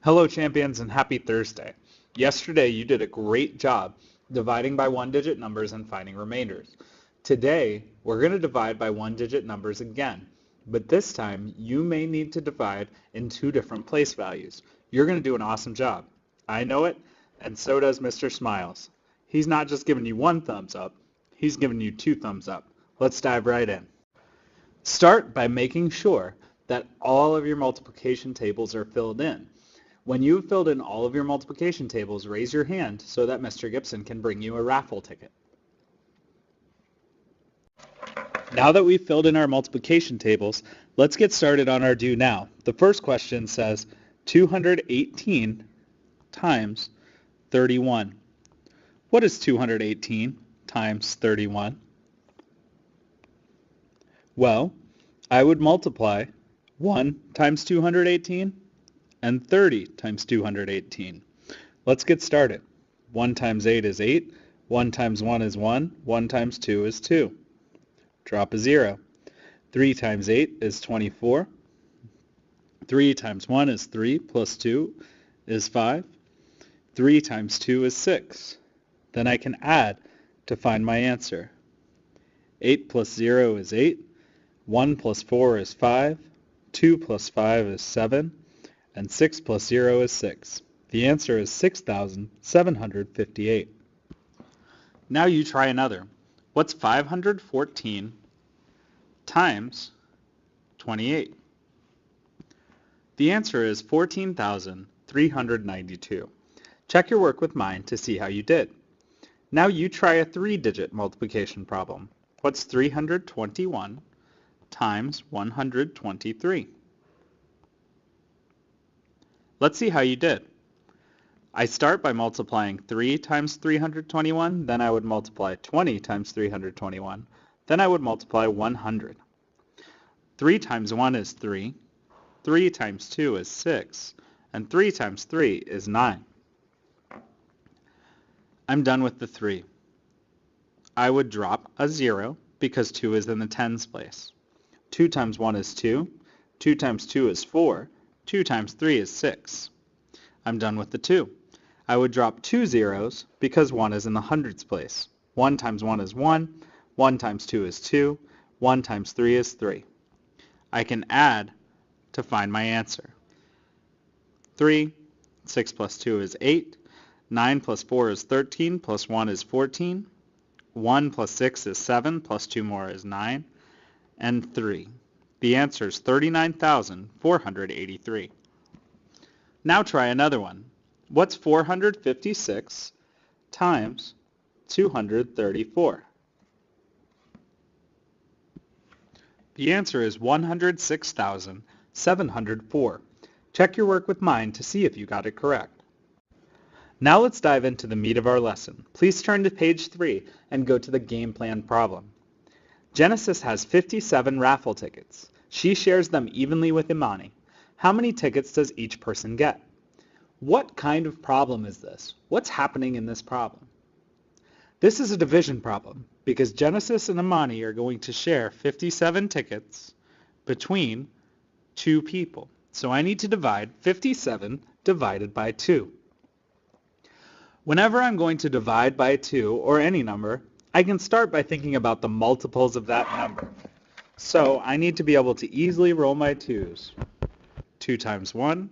Hello champions and happy Thursday. Yesterday you did a great job dividing by one-digit numbers and finding remainders. Today we're going to divide by one-digit numbers again, but this time you may need to divide in two different place values. You're going to do an awesome job. I know it, and so does Mr. Smiles. He's not just giving you one thumbs up, he's giving you two thumbs up. Let's dive right in. Start by making sure that all of your multiplication tables are filled in. When you've filled in all of your multiplication tables, raise your hand so that Mr. Gibson can bring you a raffle ticket. Now that we've filled in our multiplication tables, let's get started on our do now. The first question says 218 times 31. What is 218 times 31? Well, I would multiply 1 times 218 and 30 times 218. Let's get started. 1 times 8 is 8. 1 times 1 is 1. 1 times 2 is 2. Drop a 0. 3 times 8 is 24. 3 times 1 is 3 plus 2 is 5. 3 times 2 is 6. Then I can add to find my answer. 8 plus 0 is 8. 1 plus 4 is 5. 2 plus 5 is 7. And 6 plus 0 is 6. The answer is 6,758. Now you try another. What's 514 times 28? The answer is 14,392. Check your work with mine to see how you did. Now you try a three-digit multiplication problem. What's 321 times 123? Let's see how you did. I start by multiplying 3 times 321, then I would multiply 20 times 321, then I would multiply 100. 3 times 1 is 3, 3 times 2 is 6, and 3 times 3 is 9. I'm done with the 3. I would drop a 0 because 2 is in the tens place. 2 times 1 is 2, 2 times 2 is 4, 2 times 3 is 6. I'm done with the 2. I would drop 2 zeros because 1 is in the hundreds place. 1 times 1 is 1, 1 times 2 is 2, 1 times 3 is 3. I can add to find my answer. 3, 6 plus 2 is 8, 9 plus 4 is 13, plus 1 is 14, 1 plus 6 is 7, plus 2 more is 9, and 3. The answer is 39,483. Now try another one. What's 456 times 234? The answer is 106,704. Check your work with mine to see if you got it correct. Now let's dive into the meat of our lesson. Please turn to page 3 and go to the game plan problem. Genesis has 57 raffle tickets. She shares them evenly with Imani. How many tickets does each person get? What kind of problem is this? What's happening in this problem? This is a division problem because Genesis and Imani are going to share 57 tickets between two people. So I need to divide 57 divided by 2. Whenever I'm going to divide by 2 or any number, I can start by thinking about the multiples of that number. So I need to be able to easily roll my 2's. 2 times 1,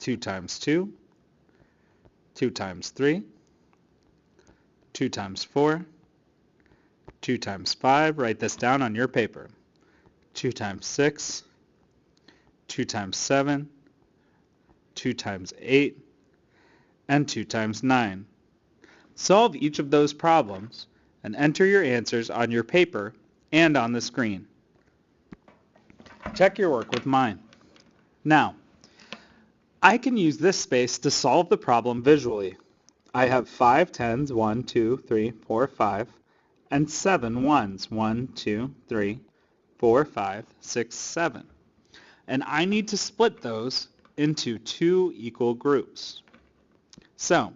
2 times 2, 2 times 3, 2 times 4, 2 times 5, write this down on your paper, 2 times 6, 2 times 7, 2 times 8, and 2 times 9. Solve each of those problems and enter your answers on your paper and on the screen. Check your work with mine. Now, I can use this space to solve the problem visually. I have 5 tens, 1, 2, 3, 4, 5, and 7 ones, 1, 2, 3, 4, 5, 6, 7. And I need to split those into 2 equal groups. So,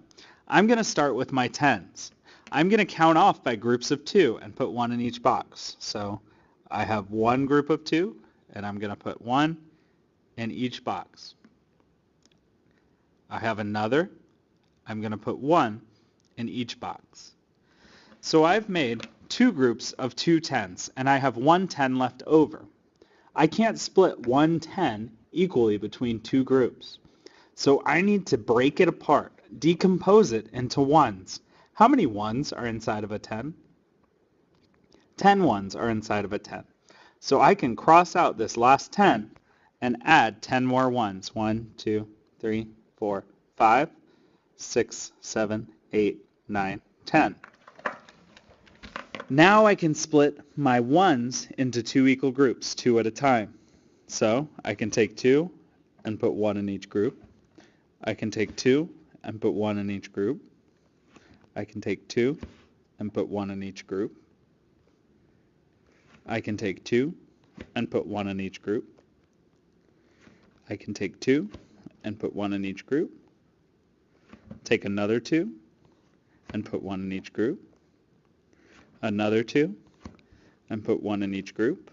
I'm going to start with my tens. I'm going to count off by groups of 2 and put 1 in each box. So I have one group of 2, and I'm going to put 1 in each box. I have another. I'm going to put 1 in each box. So I've made 2 groups of 2 tens, and I have 1 10 left over. I can't split 1 10 equally between 2 groups. So I need to break it apart, decompose it into ones. How many ones are inside of a 10? 10 ones are inside of a 10. So I can cross out this last 10 and add 10 more ones. 1, 2, 3, 4, 5, 6, 7, 8, 9, 10. Now I can split my ones into 2 equal groups, 2 at a time. So I can take 2 and put 1 in each group. I can take 2 and put 1 in each group. I can take 2 and put 1 in each group. I can take 2 and put 1 in each group. I can take 2 and put 1 in each group. Take another 2 and put 1 in each group. Another 2 and put 1 in each group.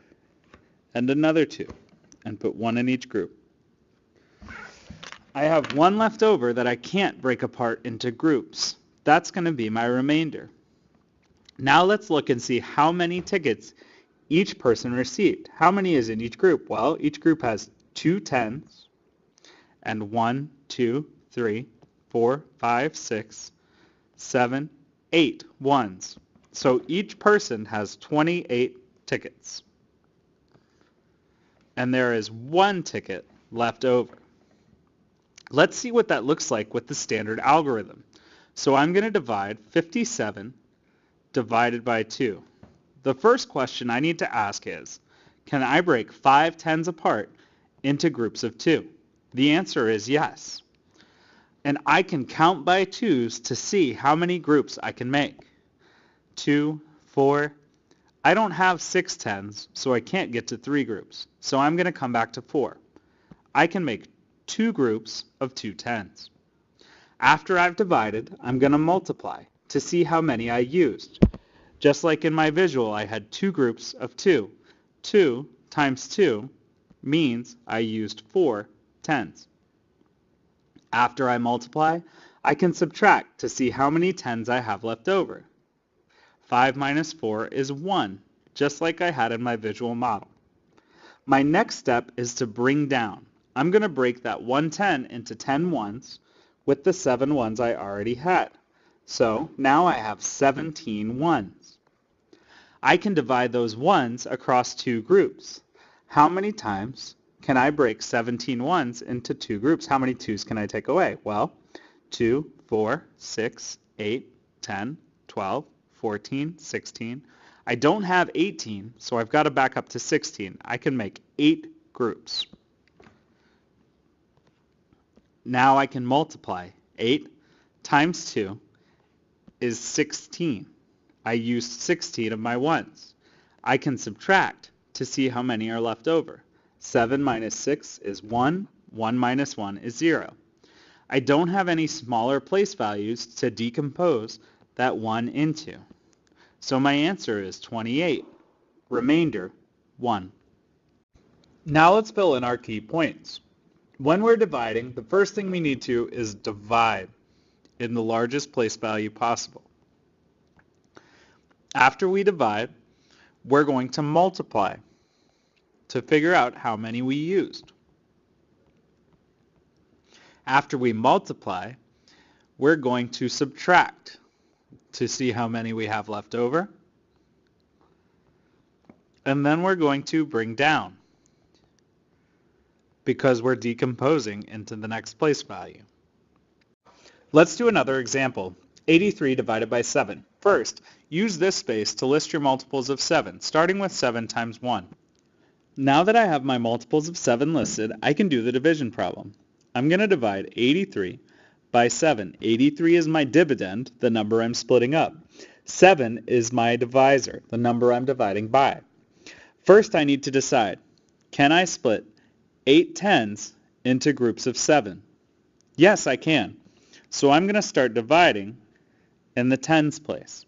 And another 2 and put 1 in each group. I have 1 left over that I can't break apart into groups. That's going to be my remainder. Now let's look and see how many tickets each person received. How many is in each group? Well, each group has 2 tens and 1, 2, 3, 4, 5, 6, 7, 8 ones. So each person has 28 tickets. And there is 1 ticket left over. Let's see what that looks like with the standard algorithm. So I'm going to divide 57 divided by 2. The first question I need to ask is, can I break 5 tens apart into groups of 2? The answer is yes. And I can count by 2s to see how many groups I can make. 2, 4. I don't have 6 tens, so I can't get to 3 groups. So I'm going to come back to 4. I can make 2 groups of 2 tens. After I've divided, I'm going to multiply to see how many I used. Just like in my visual, I had 2 groups of 2. 2 times 2 means I used 4 tens. After I multiply, I can subtract to see how many tens I have left over. 5 minus 4 is 1, just like I had in my visual model. My next step is to bring down. I'm going to break that 110 into 10 ones with the 7 ones I already had. So now I have 17 ones. I can divide those ones across 2 groups. How many times can I break 17 ones into 2 groups? How many 2s can I take away? Well, 2, 4, 6, 8, 10, 12, 14, 16. I don't have 18, so I've got to back up to 16. I can make 8 groups. Now I can multiply. 8 times 2 is 16. I used 16 of my ones. I can subtract to see how many are left over. 7 minus 6 is 1. 1 minus 1 is 0. I don't have any smaller place values to decompose that 1 into. So my answer is 28. Remainder, 1. Now let's fill in our key points. When we're dividing, the first thing we need to is divide in the largest place value possible. After we divide, we're going to multiply to figure out how many we used. After we multiply, we're going to subtract to see how many we have left over. And then we're going to bring down because we're decomposing into the next place value. Let's do another example. 83 divided by 7. First, use this space to list your multiples of 7, starting with 7 times 1. Now that I have my multiples of 7 listed, I can do the division problem. I'm going to divide 83 by 7. 83 is my dividend, the number I'm splitting up. 7 is my divisor, the number I'm dividing by. First, I need to decide, can I split 8 tens into groups of 7? Yes, I can. So I'm going to start dividing in the tens place.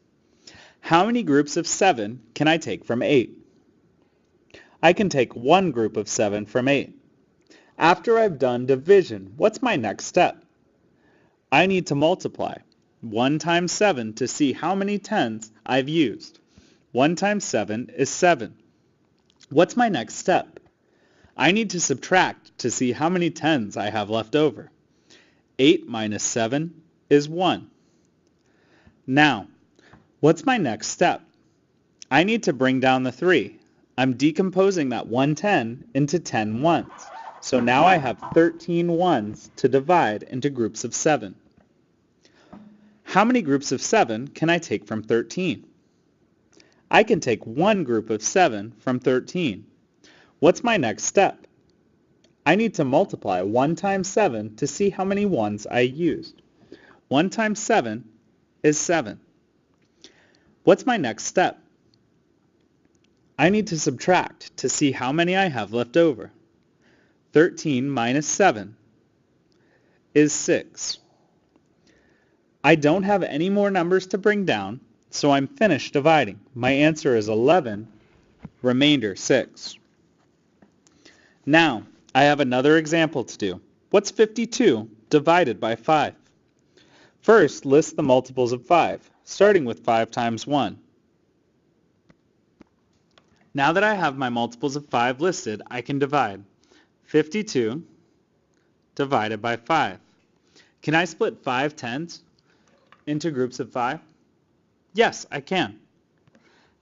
How many groups of 7 can I take from 8? I can take 1 group of 7 from 8. After I've done division, what's my next step? I need to multiply 1 times 7 to see how many tens I've used. 1 times 7 is 7. What's my next step? I need to subtract to see how many tens I have left over. 8 minus 7 is 1. Now, what's my next step? I need to bring down the 3. I'm decomposing that 110 into 10 ones. So now I have 13 ones to divide into groups of 7. How many groups of 7 can I take from 13? I can take one group of 7 from 13. What's my next step? I need to multiply 1 times 7 to see how many ones I used. 1 times 7 is 7. What's my next step? I need to subtract to see how many I have left over. 13 minus 7 is 6. I don't have any more numbers to bring down, so I'm finished dividing. My answer is 11, remainder 6. Now, I have another example to do. What's 52 divided by 5? First, list the multiples of 5, starting with 5 times 1. Now that I have my multiples of 5 listed, I can divide. 52 divided by 5. Can I split 5 tens into groups of 5? Yes, I can.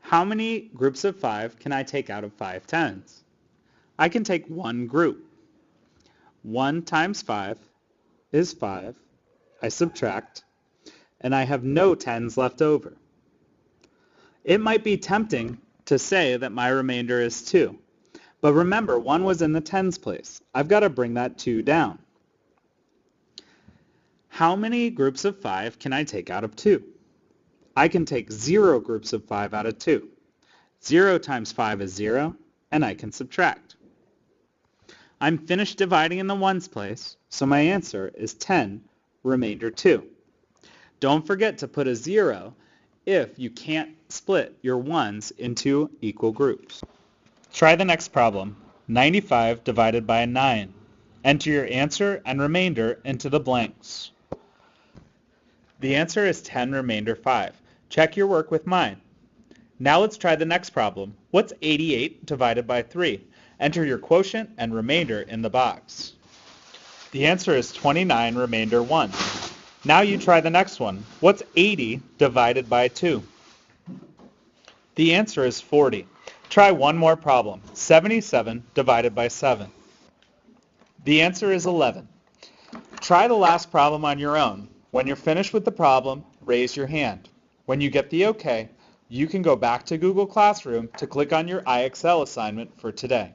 How many groups of 5 can I take out of 5 tens? I can take one group. 1 times 5 is 5. I subtract, and I have no tens left over. It might be tempting to say that my remainder is 2. But remember, 1 was in the tens place. I've got to bring that 2 down. How many groups of 5 can I take out of 2? I can take 0 groups of 5 out of 2. 0 times 5 is 0, and I can subtract. I'm finished dividing in the ones place, so my answer is 10, remainder 2. Don't forget to put a 0 if you can't split your ones into equal groups. Try the next problem. 95 divided by 9. Enter your answer and remainder into the blanks. The answer is 10 remainder 5. Check your work with mine. Now let's try the next problem. What's 88 divided by 3? Enter your quotient and remainder in the box. The answer is 29 remainder 1. Now you try the next one. What's 80 divided by 2? The answer is 40. Try one more problem. 77 divided by 7. The answer is 11. Try the last problem on your own. When you're finished with the problem, raise your hand. When you get the OK, you can go back to Google Classroom to click on your IXL assignment for today.